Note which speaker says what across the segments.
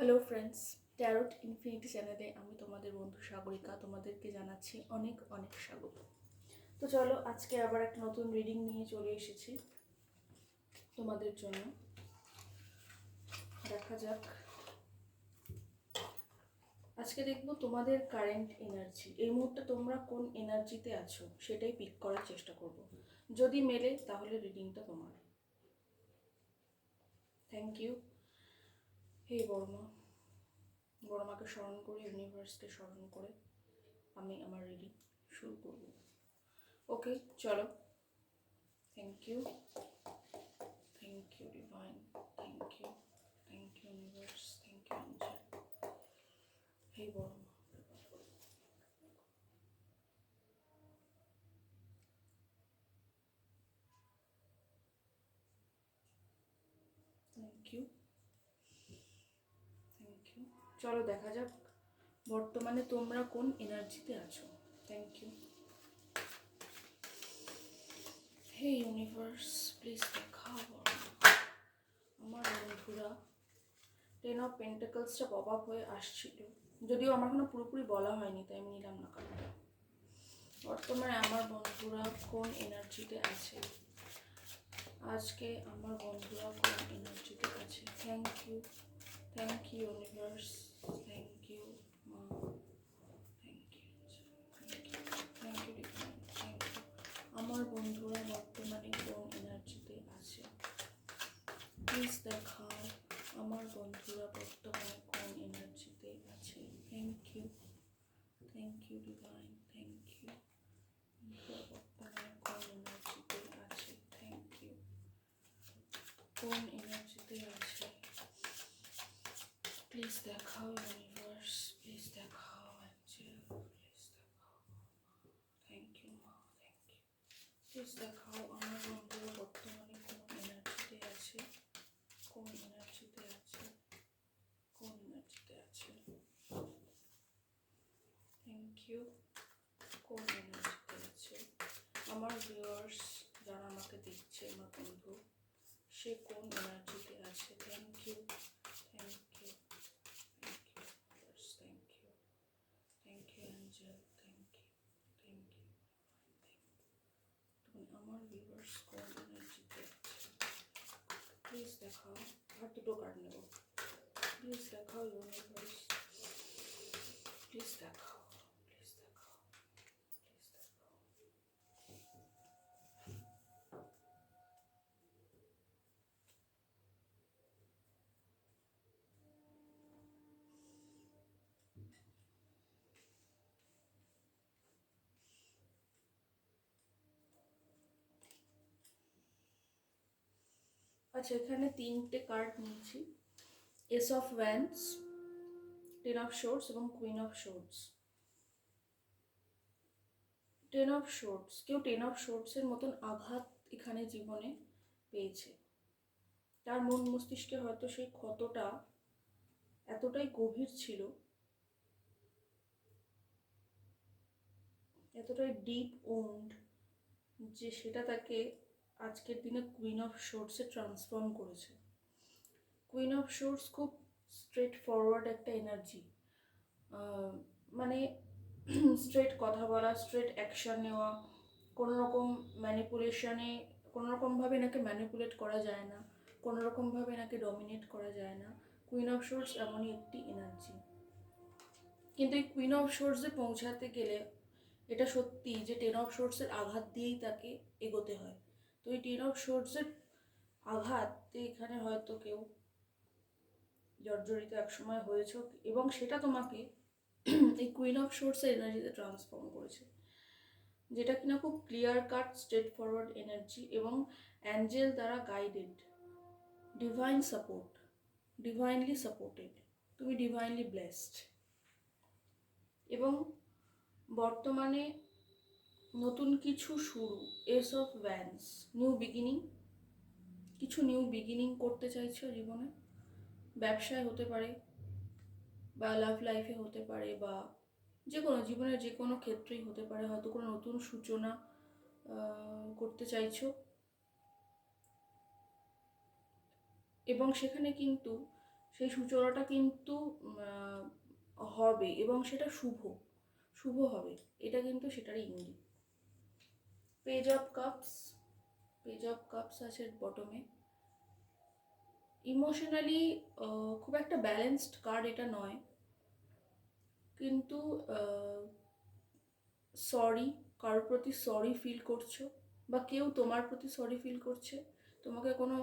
Speaker 1: Hello friends, tarot infinity চ্যানেলে আমি তোমাদের বন্ধু সাগরিকা তোমাদেরকে জানাচ্ছি অনেক অনেক স্বাগত। তো চলো, আজকে আবার একটা নতুন রিডিং নিয়ে চলে এসেছি তোমাদের জন্য। দেখা যাক, আজকে দেখবো তোমাদের কারেন্ট এনার্জি, এই মুহূর্তে তোমরা কোন এনার্জিতে আছো সেটাই পিক করার চেষ্টা করব। যদি মেলে তাহলে রিডিংটা তোমার। Thank you. হে বড়মাকে স্মরণ করে, ইউনিভার্সকে স্মরণ করে আমি আমার রিডিং শুরু করব। ওকে, চলো। Thank you, thank you divine, thank you, universe, thank you angel. হে বড়মা, থ্যাংক ইউ, থ্যাংক ইউ। চলো দেখা যাক বর্তমানে তোমরা কোন এনার্জিতে আছো। Thank you. হে ইউনিভার্স, প্লিজ দেখাও আমার বন্ধুরা। 10 অফ পেন্টাকলসটা পপ আপ হয়ে আসছিল, যদিও আমার কোনো পুরোপুরি বলা হয়নি, তাই আমি নিলাম না কারণ বর্তমানে আমার বন্ধুরা কোন এনার্জিতে আছে। আজকে আমার বন্ধুরা কোন এনার্জিতে আছে। Thank you universe, thank you মা, thank you, thank you divine, thank you. আমার বন্ধুরা বর্তমানে কোন এনার্জিতে আছে প্লিজ দেখাও। আমার বন্ধুরা বর্তমানে কোন এনার্জিতে আছে। Thank you divine, thank you. বর্তমানে কোন এনার্জিতে আছে। Thank you. কোন এনার্জিতে আছে প্লিজ দেখাও ইউনিভার্স, প্লিজ দেখাও অ্যাঞ্জেল, প্লিজ দেখাও। থ্যাংক ইউ মা, থ্যাংক ইউ। প্লিজ দেখাও আমার বন্ধুরা বর্তমানে কোন এনার্জিতে আছে, কোন এনার্জিতে আছে, কোন এনার্জিতে আছে। Thank you. কোন এনার্জিতে আছে আমার ভিউয়ার্স, যারা আমাকে দেখছে, আমার বন্ধু, সে কোন এনার্জিতে আছে। Thank you, thank you, thank you viewers, thank you, thank you angel, thank you, thank you. আমার ভিউয়ার্স কোন এনার্জিতে আছে প্লিজ দেখাও। আর দুটো কার্ড নেব। প্লিজ দেখাও ইউনিভার্স, প্লিজ দেখাও, প্লিজ দেখাও, প্লিজ দেখাও। আচ্ছা, এখানে তিনটে কার্ড নিয়েছি। Ace of wands, 10 of swords এবং queen of swords. 10 of swords, কেউ 10 অফ শোর্টসের মতন আঘাত এখানে জীবনে পেয়েছে। তার মন মস্তিষ্কে হয়তো সেই ক্ষতটা এতটাই গভীর ছিল, এতটাই ডিপ ওন্ড, যে সেটা তাকে আজকের দিনে কুইন অফ শোর্টসে ট্রান্সফর্ম করেছে। কুইন অফ শোর্টস খুব স্ট্রেট ফরওয়ার্ড একটা এনার্জি, মানে স্ট্রেট কথা বলা, স্ট্রেট অ্যাকশন নেওয়া, কোনো রকম ম্যানিপুলেশনে, কোনো রকমভাবে এনাকে ম্যানিপুলেট করা যায় না, কোনো রকমভাবে এনাকে ডমিনেট করা যায় না। কুইন অফ শোর্টস এমনই একটি এনার্জি। কিন্তু এই কুইন অফ শোর্টসে পৌঁছাতে গেলে এটা সত্যি যে 10 অফ শোর্টসের আঘাত দিয়েই তাকে এগোতে হয়। তো এই 10 অফ শোর্টসের আঘাতে এখানে হয়তো কেউ জর্জরিত একসময় হয়েছ, এবং সেটা তোমাকে এই কুইন অফ শোর্টসের এনার্জিতে ট্রান্সফর্ম করেছে, যেটা কিনা খুব clear cut straight forward energy এবং অ্যাঞ্জেল দ্বারা guided, divine support, divinely supported. তুমি ডিভাইনলি ব্লেসড, এবং বর্তমানে নতুন কিছু শুরু, S of Vance, new beginning, কিছু নিউ বিগিনিং করতে চাইছো জীবনে। ব্যবসায় হতে পারে, বা লাভ লাইফে হতে পারে, বা যে কোনো জীবনের যে কোনো ক্ষেত্রেই হতে পারে। হয়তো কোনো নতুন সূচনা করতে চাইছো, এবং সেখানে কিন্তু সেই সূচনাটা কিন্তু হবে এবং সেটা শুভ হবে, এটা কিন্তু সেটারই ইঙ্গিত। পেজ অফ কাপস আছে বটমে। ইমোশনালি খুব একটা ব্যালেন্সড কার্ড এটা নয়, কিন্তু সরি, কারোর প্রতি সরি ফিল করছো, বা কেউ তোমার প্রতি সরি ফিল করছে, তোমাকে কোনো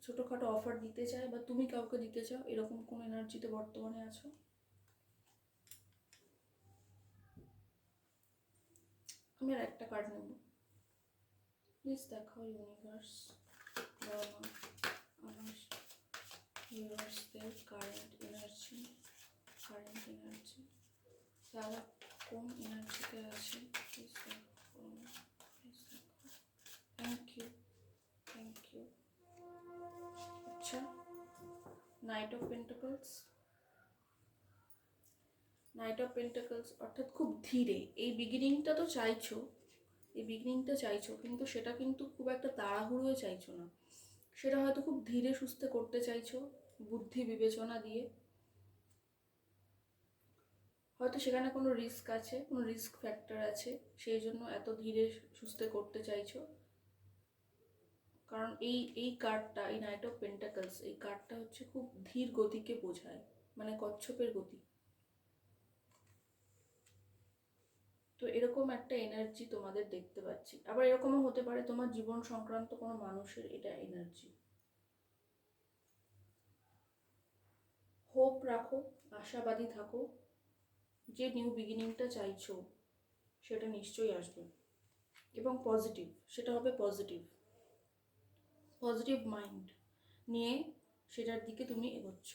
Speaker 1: ছোটোখাটো অফার দিতে চায় বা তুমি কাউকে দিতে চাও, এরকম কোনো এনার্জিতে বর্তমানে আছো। আমি আর একটা কার্ড নেব, প্লিজ দেখাও ইউনিভার্স, আমার ভিউয়ার্সদের কারেন্ট এনার্জি, তারা কোন এনার্জিতে আছে, প্লিজ দেখো, থ্যাংক ইউ। আচ্ছা, নাইট অফ পেন্টাকলস অর্থাৎ খুব ধীরে এই বিগিনিংটা চাইছো, কিন্তু সেটা কিন্তু খুব একটা তাড়াহুড়োয় চাইছো না, সেটা হয়তো খুব ধীরে সুস্থে করতে চাইছো, বুদ্ধি বিবেচনা দিয়ে। হয়তো সেখানে কোনো রিস্ক ফ্যাক্টর আছে, সেই জন্য এত ধীরে সুস্থে করতে চাইছো। কারণ এই কার্ডটা, এই নাইট অফ পেন্টাকলস, এই কার্ডটা হচ্ছে খুব ধীর গতিকে বোঝায়, মানে কচ্ছপের গতি। তো এরকম একটা এনার্জি তোমাদের দেখতে পাচ্ছি। আবার এরকমও হতে পারে তোমার জীবন সংক্রান্ত কোনো মানুষের এটা এনার্জি। হোপ রাখো, আশাবাদী থাকো, যে নিউ বিগিনিংটা চাইছো সেটা নিশ্চয়ই আসবে, এবং সেটা হবে পজিটিভ মাইন্ড নিয়ে সেটার দিকে তুমি এগোচ্ছ,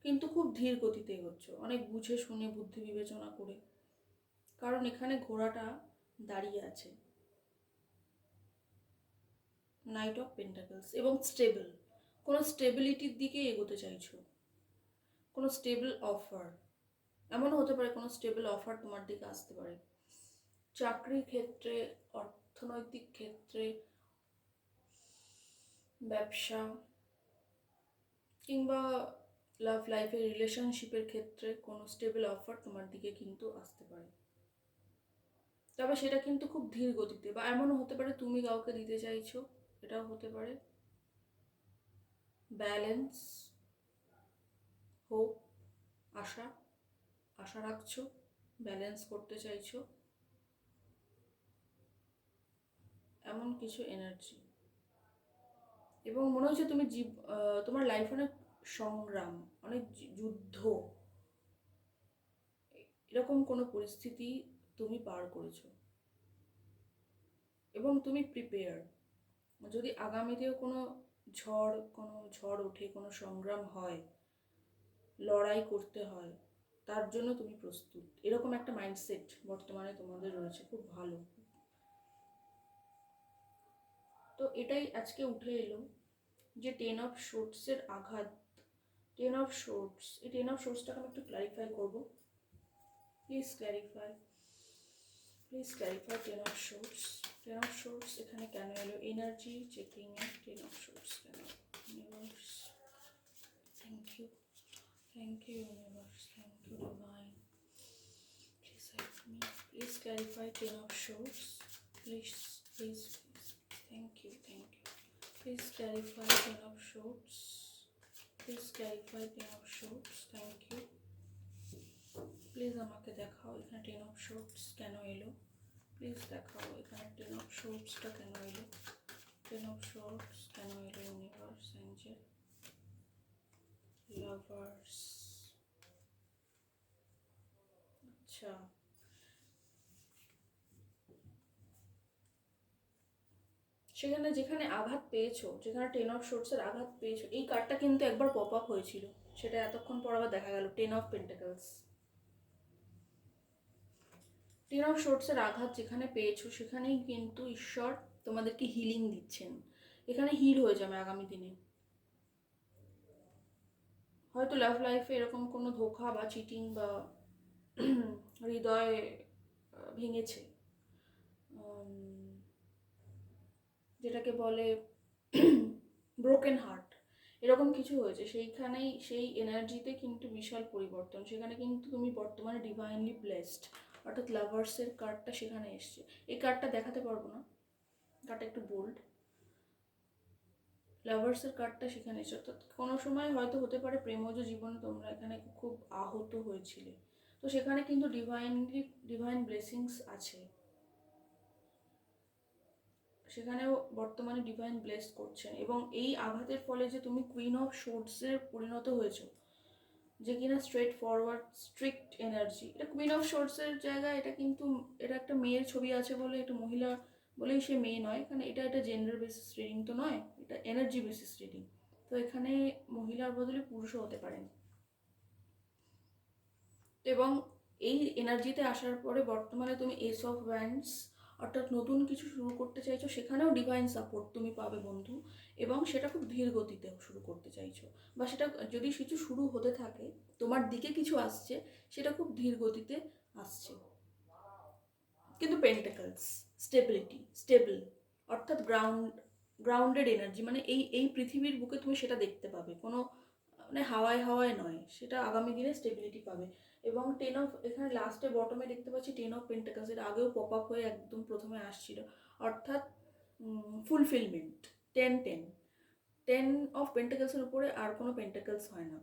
Speaker 1: কিন্তু খুব ধীর গতিতে এগোচ্ছ, অনেক বুঝে শুনে বুদ্ধি বিবেচনা করে। কারণ এখানে ঘোড়াটা দাঁড়িয়ে আছে, নাইট অফ পেন্টাকলস, এবং কোনো স্টেবিলিটির দিকে এগোতে চাইছো, কোনো স্টেবল অফার, এমনও হতে পারে কোনো স্টেবল অফার তোমার দিকে আসতে পারে, চাকরির ক্ষেত্রে, অর্থনৈতিক ক্ষেত্রে, ব্যবসা, কিংবা লাভ লাইফের রিলেশনশিপের ক্ষেত্রে কোনো স্টেবল অফার তোমার দিকে কিন্তু আসতে পারে। তবে সেটা কিন্তু খুব ধীর গতিতে, বা এমনও হতে পারে তুমি কাউকে দিতে চাইছো, এটাও হতে পারে। ব্যালেন্স, হোপ, আশা রাখছো, ব্যালেন্স করতে চাইছো, এমন কিছু এনার্জি। এবং মনে হচ্ছে তুমি তোমার লাইফ অনেক সংগ্রাম, অনেক যুদ্ধ, এরকম কোনো পরিস্থিতি তুমি পার করেছো, এবং তুমি প্রিপেয়ার, যদি আগামীতেও কোনো ঝড় ওঠে, কোনো সংগ্রাম হয়, লড়াই করতে হয়, তার জন্য তুমি প্রস্তুত, এরকম একটা মাইন্ডসেট বর্তমানে তোমাদের রয়েছে, খুব ভালো। তো এটাই আজকে উঠে এলো যে টেন অফ শোর্টসের আঘাত, এই টেন অফ শোর্টসটাকে আমি একটু ক্লারিফাই করবো। Please clarify ten of swords এখানে কেন এলো, এনার্জি চেকিং এ টেন অফ শোর্টস কেন, universe thank you universe, thank you divine, please help me, please clarify ten of swords, please thank you please clarify ten of swords, thank you. Please আমাকে দেখাও এখানে ten of swords কেন এলো, please দেখাও এখানে ten of শোর্টসটা কেন এলো, universe, Angel, lovers. আচ্ছা, যেখানে আঘাত পেয়েছো, যেখানে টেন অফ শোর্টসের আঘাত পেয়েছো, এই কার্ডটা কিন্তু একবার পপ আপ হয়েছিল, সেটা এতক্ষণ পর আবার দেখা গেল, ten of pentacles. Ten of শোর্টসের আঘাত যেখানে পেয়েছো, সেখানেই কিন্তু ঈশ্বর তোমাদেরকে হিলিং দিচ্ছেন, এখানে হিল হয়ে যাবে আগামী দিনে। হয়তো লাভ লাইফে এরকম কোনো ধোঁকা বা চিটিং বা হৃদয় ভেঙেছে, যেটাকে বলে ব্রোকেন হার্ট, এরকম কিছু হয়েছে, সেইখানেই সেই এনার্জিতে কিন্তু বিশাল পরিবর্তন। সেখানে কিন্তু তুমি বর্তমানে ডিভাইনলি ব্লেসড, অর্থাৎ লাভার্সের কার্ডটা সেখানে এসছে। এই কার্ডটা দেখাতে পারবো না, কার্ডটা একটু বোল্ড। লাভার্সের কার্ডটা সেখানে এসছে, অর্থাৎ কোনো সময় হয়তো হতে পারে প্রেমজ জীবনে তোমরা এখানে খুব আহত হয়েছিলে, তো সেখানে কিন্তু ডিভাইন ব্লেসিংস আছে, সেখানেও বর্তমানে ডিভাইন ব্লেস করছেন। এবং এই আঘাতের ফলে যে তুমি কুইন অফ শোর্টসে পরিণত হয়েছো, যে কিনা স্ট্রেট ফরওয়ার্ড স্ট্রিক্ট এনার্জি, এটা কুইন অফ শোর্টসের জায়গায়, এটা কিন্তু এটা একটা মেয়ের ছবি আছে বলে, এটা মহিলা বলেই সে মেয়ে নয়, এখানে এটা জেন্ডার বেসিস রিডিং তো নয়, এটা এনার্জি বেসিস রিডিং। তো এখানে মহিলার বদলে পুরুষও হতে পারেন। এবং এই এনার্জিতে আসার পরে বর্তমানে তুমি এস অফ ওয়ান্ডস, অর্থাৎ নতুন কিছু শুরু করতে চাইছো, সেখানেও ডিভাইন সাপোর্ট তুমি পাবে বন্ধু, এবং সেটা খুব ধীর গতিতে শুরু করতে চাইছো, বা সেটা যদি কিছু শুরু হতে থাকে, তোমার দিকে কিছু আসছে, সেটা খুব ধীর গতিতে আসছে। কিন্তু পেন্টাকলস, স্টেবিলিটি, স্টেবল, অর্থাৎ গ্রাউন্ডেড এনার্জি, মানে এই পৃথিবীর বুকে তুমি সেটা দেখতে পাবে, কোনো মানে হাওয়ায় হাওয়ায় নয়, সেটা আগামী দিনে স্টেবিলিটি পাবে। এবং এখানে লাস্টে বটমে দেখতে পাচ্ছি 10 অফ পেন্টাকলস, এর আগেও পপ আপ হয়ে একদম প্রথমে আসছিল, অর্থাৎ ফুলফিলমেন্ট। 10 10 10 অফ পেন্টাকলসের উপরে আর কোনো পেন্টাকলস হয় না,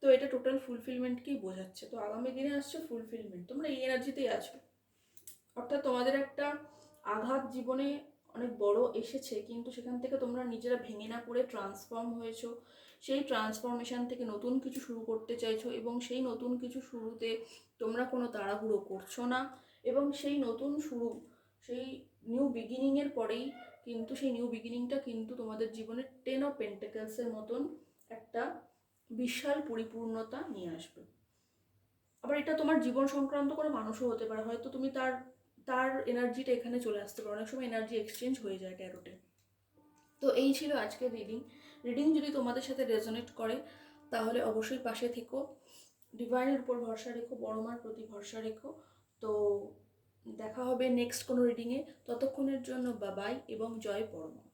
Speaker 1: তো এটা টোটাল ফুলফিলমেন্টকেই বোঝাচ্ছে। তো আগামী দিনে আসছে ফুলফিলমেন্ট, তোমরা এই এনার্জিতেই আছো, অর্থাৎ তোমাদের একটা আঘাত জীবনে অনেক বড় এসেছে, কিন্তু সেখান থেকে তোমরা নিজেরা ভেঙে না পড়ে ট্রান্সফর্ম হয়েছো, সেই ট্রান্সফরমেশন থেকে নতুন কিছু শুরু করতে চাইছো, এবং সেই নতুন কিছু শুরুতে তোমরা কোনো তাড়াহুড়ো করছো না, এবং সেই নতুন শুরু, সেই নিউ বিগিনিংয়ের পরেই কিন্তু সেই নিউ বিগিনিংটা কিন্তু তোমাদের জীবনে 10 অফ পেন্টাকলসের মতন একটা বিশাল পরিপূর্ণতা নিয়ে আসবে। আবার এটা তোমার জীবন সংক্রান্ত কোনো মানুষও হতে পারে, হয়তো তুমি তার তার এনার্জিটা এখানে চলে আসতে পারে, অনেক সময় এনার্জি এক্সচেঞ্জ হয়ে যায় ট্যারোটে। তো এই ছিল আজকের রিডিং যদি তোমাদের সাথে রেজোনেট করে তাহলে অবশ্যই পাশে থেকো, ডিভাইনের উপর ভরসা রেখো, বড় মার প্রতি ভরসা রেখো। তো দেখা হবে নেক্সট কোনো রিডিংয়ে, ততক্ষণের জন্য বাবাই এবং জয় পরমা।